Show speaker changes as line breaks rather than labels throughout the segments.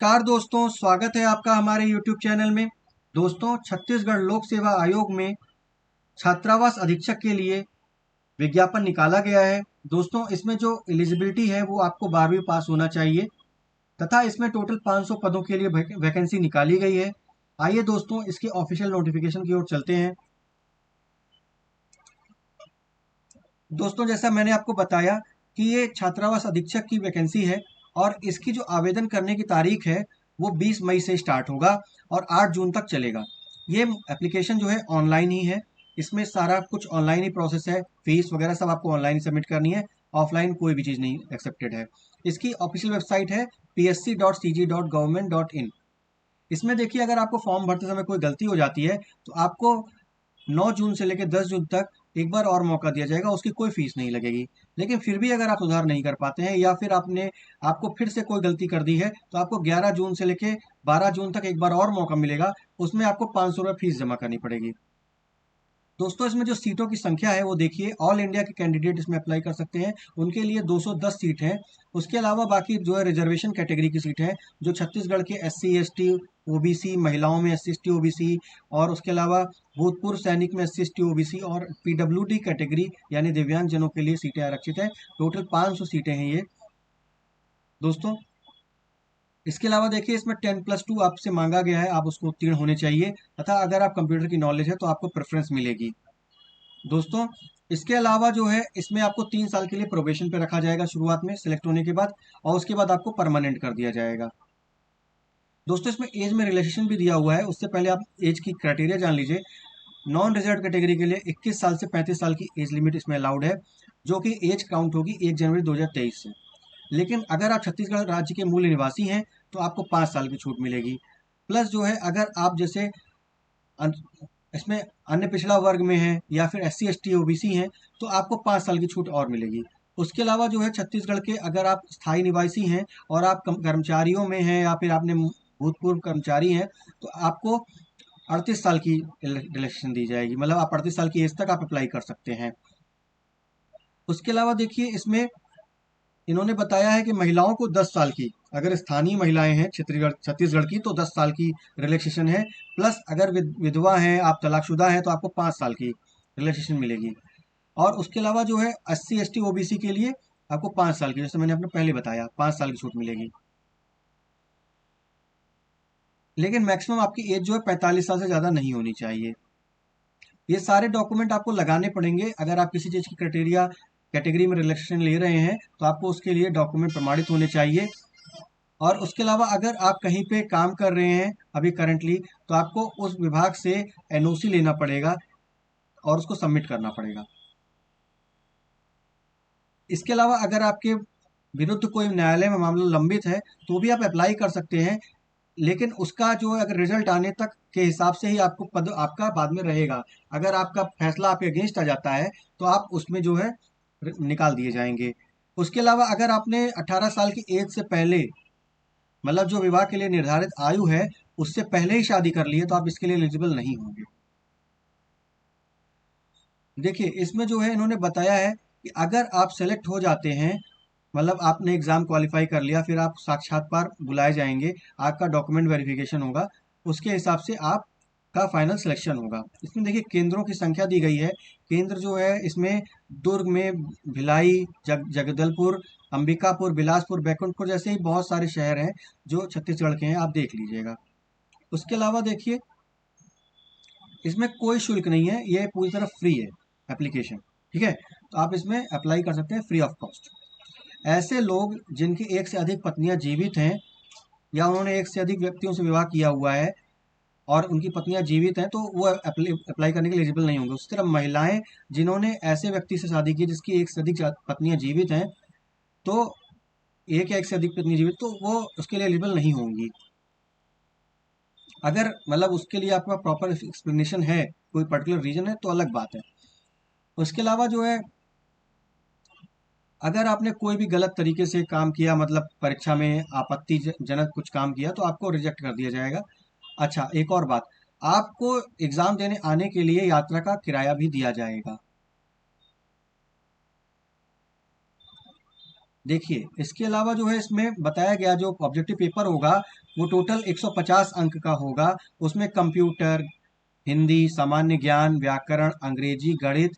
नमस्कार दोस्तों, स्वागत है आपका हमारे YouTube चैनल में। दोस्तों, छत्तीसगढ़ लोक सेवा आयोग में छात्रावास अधीक्षक के लिए विज्ञापन निकाला गया है। दोस्तों, इसमें जो एलिजिबिलिटी है वो आपको 12वीं पास होना चाहिए तथा इसमें टोटल 500 पदों के लिए वैकेंसी निकाली गई है। आइए दोस्तों, इसके ऑफिशियल नोटिफिकेशन की ओर चलते हैं। दोस्तों, जैसा मैंने आपको बताया कि ये छात्रावास अधीक्षक की वैकेंसी है और इसकी जो आवेदन करने की तारीख है वो 20 मई से स्टार्ट होगा और 8 जून तक चलेगा। ये एप्लीकेशन जो है ऑनलाइन ही है। इसमें सारा कुछ ऑनलाइन ही प्रोसेस है। फीस वगैरह सब आपको ऑनलाइन ही सबमिट करनी है। ऑफलाइन कोई भी चीज़ नहीं एक्सेप्टेड है। इसकी ऑफिशियल वेबसाइट है psc.cg.government.in। इसमें देखिए, अगर आपको फॉर्म भरते समय कोई गलती हो जाती है तो आपको 9 जून से लेकर 10 जून तक एक बार और मौका दिया जाएगा। उसकी कोई फीस नहीं लगेगी। लेकिन फिर भी अगर आप सुधार नहीं कर पाते हैं या फिर आपको फिर से कोई गलती कर दी है तो आपको 11 जून से लेकर 12 जून तक एक बार और मौका मिलेगा। उसमें आपको 500 रुपये फीस जमा करनी पड़ेगी। दोस्तों, इसमें जो सीटों की संख्या है वो देखिए, ऑल इंडिया के कैंडिडेट इसमें अप्लाई कर सकते हैं। उनके लिए 210 सीट हैं। उसके अलावा बाकी जो है रिजर्वेशन कैटेगरी की सीट है, जो छत्तीसगढ़ के SC ST OBC, महिलाओं में SC ST OBC, और उसके अलावा भूतपूर्व सैनिक में SC ST OBC और PWD कैटेगरी यानी दिव्यांग जनों के लिए सीटें आरक्षित हैं। टोटल 500 सीटें हैं ये। दोस्तों, इसके अलावा देखिए, इसमें 10+2 आपसे मांगा गया है, आप उसको उत्तीर्ण होने चाहिए तथा अगर आप कंप्यूटर की नॉलेज है तो आपको प्रेफरेंस मिलेगी। दोस्तों, इसके अलावा जो है इसमें आपको 3 साल के लिए प्रोबेशन पे रखा जाएगा शुरुआत में सिलेक्ट होने के बाद, और उसके बाद आपको परमानेंट कर दिया जाएगा। दोस्तों, इसमें एज में रिलैक्सेशन भी दिया हुआ है। उससे पहले आप एज की क्राइटेरिया जान लीजिए। नॉन रिजर्व कैटेगरी के लिए 21 साल से 35 साल की एज लिमिट इसमें अलाउड है, जो कि एज काउंट होगी 1 जनवरी 2023 से। लेकिन अगर आप छत्तीसगढ़ राज्य के मूल निवासी हैं तो आपको 5 साल की छूट मिलेगी। प्लस जो है, अगर आप जैसे अन- इसमें अन्य पिछड़ा वर्ग में है या फिर SC ST OBC हैं तो आपको 5 साल की छूट और मिलेगी। उसके अलावा जो है, छत्तीसगढ़ के अगर आप स्थायी निवासी हैं और आप कर्मचारियों में हैं या फिर आपने भूतपूर्व कर्मचारी हैं तो आपको 38 साल की रिलैक्सेशन दी जाएगी। मतलब आप 38 साल की एज तक आप अप्लाई कर सकते हैं। उसके अलावा देखिए, इसमें इन्होंने बताया है कि महिलाओं को 10 साल की, अगर स्थानीय महिलाएं हैं छत्तीसगढ़ छत्तीसगढ़ की, तो 10 साल की रिलैक्सेशन है। प्लस अगर विधवा हैं, आप तलाकशुदा हैं, तो आपको 5 साल की रिलैक्सेशन मिलेगी। और उसके अलावा जो है, SC ST OBC के लिए आपको 5 साल की, जैसे मैंने आपने पहले बताया, 5 साल की छूट मिलेगी। लेकिन मैक्सिमम आपकी एज जो है 45 साल से ज़्यादा नहीं होनी चाहिए। ये सारे डॉक्यूमेंट आपको लगाने पड़ेंगे। अगर आप किसी चीज़ की क्राइटेरिया कैटेगरी में रिलैक्सेशन ले रहे हैं तो आपको उसके लिए डॉक्यूमेंट प्रमाणित होने चाहिए। और उसके अलावा अगर आप कहीं पे काम कर रहे हैं अभी करंटली, तो आपको उस विभाग से NOC लेना पड़ेगा और उसको सबमिट करना पड़ेगा। इसके अलावा अगर आपके विरुद्ध कोई न्यायालय में मामला लंबित है तो भी आप अप्लाई कर सकते हैं। लेकिन उसका जो है, अगर रिजल्ट आने तक के हिसाब से ही आपको पद आपका बाद में रहेगा। अगर आपका फैसला आपके अगेंस्ट आ जाता है तो आप उसमें जो है निकाल दिए जाएंगे। उसके अलावा अगर आपने 18 साल की एज से पहले, मतलब जो विवाह के लिए निर्धारित आयु है, उससे पहले ही शादी कर ली है तो आप इसके लिए एलिजिबल नहीं होंगे। देखिए, इसमें जो है इन्होंने बताया है कि अगर आप सेलेक्ट हो जाते हैं, मतलब आपने एग्ज़ाम क्वालिफाई कर लिया, फिर आप साक्षात्कार बुलाए जाएंगे, आपका डॉक्यूमेंट वेरिफिकेशन होगा, उसके हिसाब से आपका फाइनल सिलेक्शन होगा। इसमें देखिए, केंद्रों की संख्या दी गई है। केंद्र जो है इसमें दुर्ग में, भिलाई, जगदलपुर, अंबिकापुर, बिलासपुर, बैकुंठपुर जैसे ही बहुत सारे शहर हैं जो छत्तीसगढ़ के हैं, आप देख लीजिएगा। उसके अलावा देखिए, इसमें कोई शुल्क नहीं है, ये पूरी तरह फ्री है एप्लीकेशन। ठीक है, तो आप इसमें अप्लाई कर सकते हैं फ्री ऑफ कॉस्ट। ऐसे लोग जिनकी एक से अधिक पत्नियां जीवित हैं या उन्होंने एक से अधिक व्यक्तियों से विवाह किया हुआ है और उनकी पत्नियां जीवित हैं तो वो अप्लाई करने के लिए एलिजिबल नहीं होंगे। उसी तरह महिलाएं जिन्होंने ऐसे व्यक्ति से शादी की जिसकी एक से अधिक पत्नियां जीवित हैं, तो एक या एक से अधिक पत्नी जीवित, तो वो उसके लिए एलिजिबल नहीं होंगी। अगर मतलब उसके लिए आपका प्रॉपर एक्सप्लेनेशन है, कोई पर्टिकुलर रीजन है, तो अलग बात है। उसके अलावा जो है, अगर आपने कोई भी गलत तरीके से काम किया, मतलब परीक्षा में आपत्तिजनक कुछ काम किया, तो आपको रिजेक्ट कर दिया जाएगा। अच्छा, एक और बात, आपको एग्जाम देने आने के लिए यात्रा का किराया भी दिया जाएगा। देखिए इसके अलावा जो है इसमें बताया गया जो ऑब्जेक्टिव पेपर होगा वो टोटल 150 अंक का होगा। उसमें कंप्यूटर, हिंदी, सामान्य ज्ञान, व्याकरण, अंग्रेजी, गणित,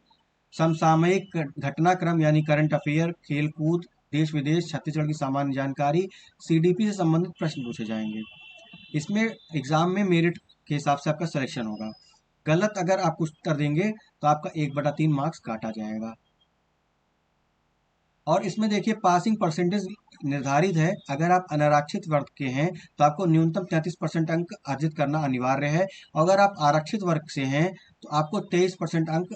समसामयिक घटनाक्रम यानी करंट अफेयर, खेल कूद, देश विदेश, छत्तीसगढ़ की सामान्य जानकारी, सीडीपी से संबंधित प्रश्न पूछे जाएंगे। इसमें एग्जाम में मेरिट के हिसाब से आपका सिलेक्शन होगा। गलत अगर आप उत्तर देंगे तो आपका 1/3 मार्क्स काटा जाएगा। और इसमें देखिए पासिंग परसेंटेज निर्धारित है। अगर आप अनारक्षित वर्ग के हैं तो आपको न्यूनतम 33% अंक अर्जित करना अनिवार्य है। अगर आप आरक्षित वर्ग से हैं तो आपको 23% अंक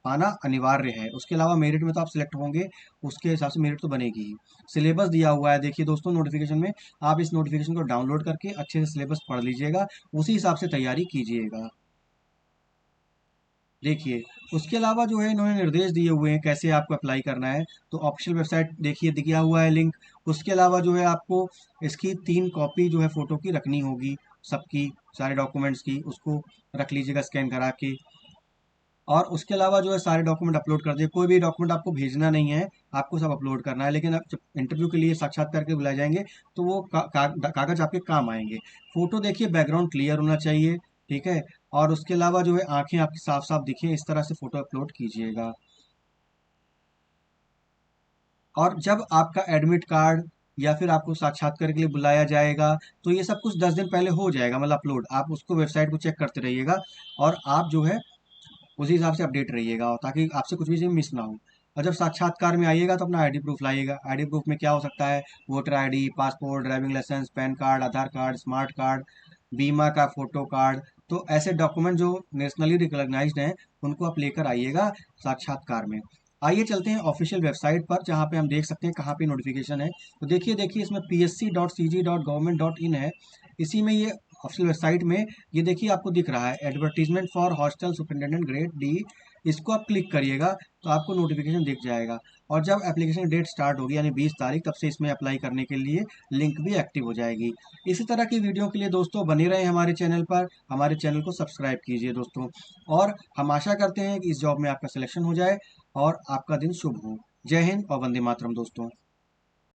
पाना अनिवार्य है। उसके अलावा मेरिट में तो आप सिलेक्ट होंगे, उसके हिसाब से मेरिट तो बनेगी ही। सिलेबस दिया हुआ है देखिए दोस्तों नोटिफिकेशन में, आप इस नोटिफिकेशन को डाउनलोड करके अच्छे से सिलेबस पढ़ लीजिएगा, उसी हिसाब से तैयारी कीजिएगा। देखिए उसके अलावा जो है इन्होंने निर्देश दिए हुए हैं कैसे आपको अप्लाई करना है। तो ऑफिशियल वेबसाइट देखिए दिया हुआ है लिंक। उसके अलावा जो है आपको इसकी 3 कॉपी जो है फोटो की रखनी होगी, सबकी, सारे डॉक्यूमेंट्स की, उसको रख लीजिएगा स्कैन करा के। और उसके अलावा जो है सारे डॉक्यूमेंट अपलोड कर दिए, कोई भी डॉक्यूमेंट आपको भेजना नहीं है, आपको सब अपलोड करना है। लेकिन आप जब इंटरव्यू के लिए साक्षात्कार के बुलाए जाएंगे तो वो कागज आपके काम आएंगे। फोटो देखिए बैकग्राउंड क्लियर होना चाहिए, ठीक है। और उसके अलावा जो है आंखें आपकी साफ साफ दिखे, इस तरह से फोटो अपलोड कीजिएगा। और जब आपका एडमिट कार्ड या फिर आपको साक्षात्कार के लिए बुलाया जाएगा तो ये सब कुछ 10 दिन पहले हो जाएगा, मतलब अपलोड। आप उसको वेबसाइट को चेक करते रहिएगा और आप जो है उसी हिसाब से अपडेट रहिएगा ताकि आपसे कुछ भी चीज़ मिस ना हो। और जब साक्षात्कार में आइएगा तो अपना आईडी प्रूफ लाइएगा। आईडी प्रूफ में क्या हो सकता है, voter ID, passport, driving licence, PAN card, Aadhaar card, smart card, बीमा का फोटो कार्ड। तो ऐसे डॉक्यूमेंट जो नेशनली रिकॉग्नाइज्ड हैं उनको आप लेकर आइएगा साक्षात्कार में। आइए चलते हैं ऑफिशियल वेबसाइट पर जहाँ पे हम देख सकते हैं कहाँ पे नोटिफिकेशन है। तो देखिए इसमें psc.cg.gov.in है। इसी में ये ऑफिशियल वेबसाइट में ये देखिए आपको दिख रहा है advertisement for hostel superintendent grade D. इसको आप क्लिक करिएगा तो आपको नोटिफिकेशन दिख जाएगा। और जब एप्लीकेशन डेट स्टार्ट होगी यानी 20 तारीख, तब से इसमें अप्लाई करने के लिए लिंक भी एक्टिव हो जाएगी। इसी तरह की वीडियो के लिए दोस्तों बने रहें हमारे चैनल पर, हमारे चैनल को सब्सक्राइब कीजिए दोस्तों। और हम आशा करते हैं कि इस जॉब में आपका सिलेक्शन हो जाए और आपका दिन शुभ हो। जय हिंद और वंदे मातरम दोस्तों।